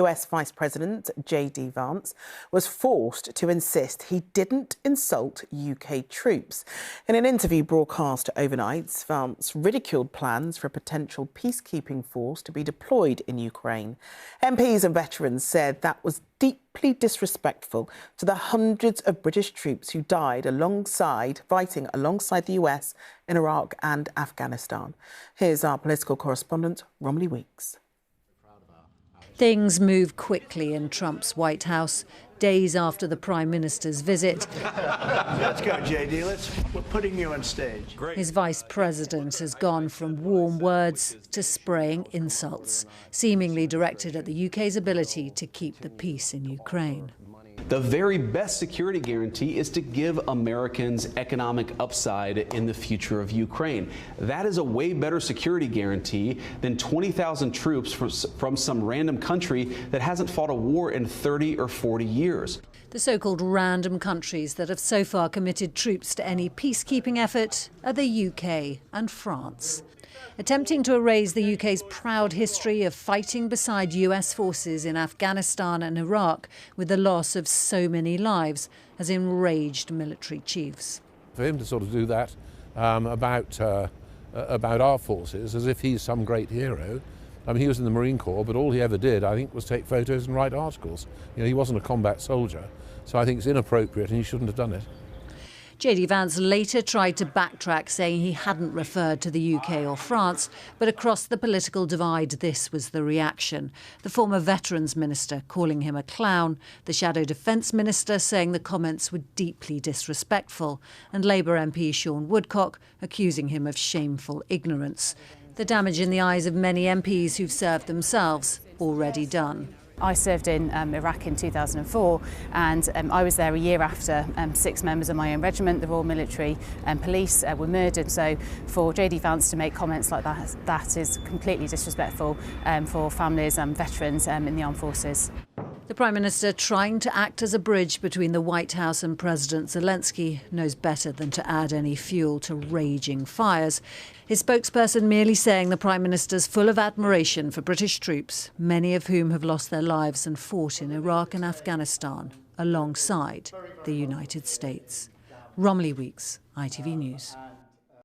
US Vice President JD Vance was forced to insist he didn't insult UK troops. In an interview broadcast overnight, Vance ridiculed plans for a potential peacekeeping force to be deployed in Ukraine. MPs and veterans said that was deeply disrespectful to the hundreds of British troops who died fighting alongside the US in Iraq and Afghanistan. Here's our political correspondent, Romilly Weeks. Things move quickly in Trump's White House, days after the Prime Minister's visit. Let's go, JD. We're putting you on stage. His Vice President has gone from warm words to spraying insults, seemingly directed at the UK's ability to keep the peace in Ukraine. The very best security guarantee is to give Americans economic upside in the future of Ukraine. That is a way better security guarantee than 20,000 troops from some random country that hasn't fought a war in 30 or 40 years. The so-called random countries that have so far committed troops to any peacekeeping effort are the UK and France. Attempting to erase the UK's proud history of fighting beside US forces in Afghanistan and Iraq with the loss of so many lives has enraged military chiefs. For him to sort of do that about our forces as if he's some great hero. I mean, he was in the Marine Corps, but all he ever did, I think, was take photos and write articles. You know, he wasn't a combat soldier, so I think it's inappropriate and he shouldn't have done it. JD Vance later tried to backtrack, saying he hadn't referred to the UK or France, but across the political divide, this was the reaction. The former Veterans Minister calling him a clown, the Shadow Defence Minister saying the comments were deeply disrespectful, and Labour MP Sean Woodcock accusing him of shameful ignorance. The damage in the eyes of many MPs who've served themselves already done. I served in Iraq in 2004 and I was there a year after 6 members of my own regiment, the Royal Military Police, were murdered. So for JD Vance to make comments like that is completely disrespectful for families and veterans in the armed forces. The Prime Minister, trying to act as a bridge between the White House and President Zelensky, knows better than to add any fuel to raging fires. His spokesperson merely saying the Prime Minister's full of admiration for British troops, many of whom have lost their lives and fought in Iraq and Afghanistan alongside the United States. Romilly Weeks, ITV News.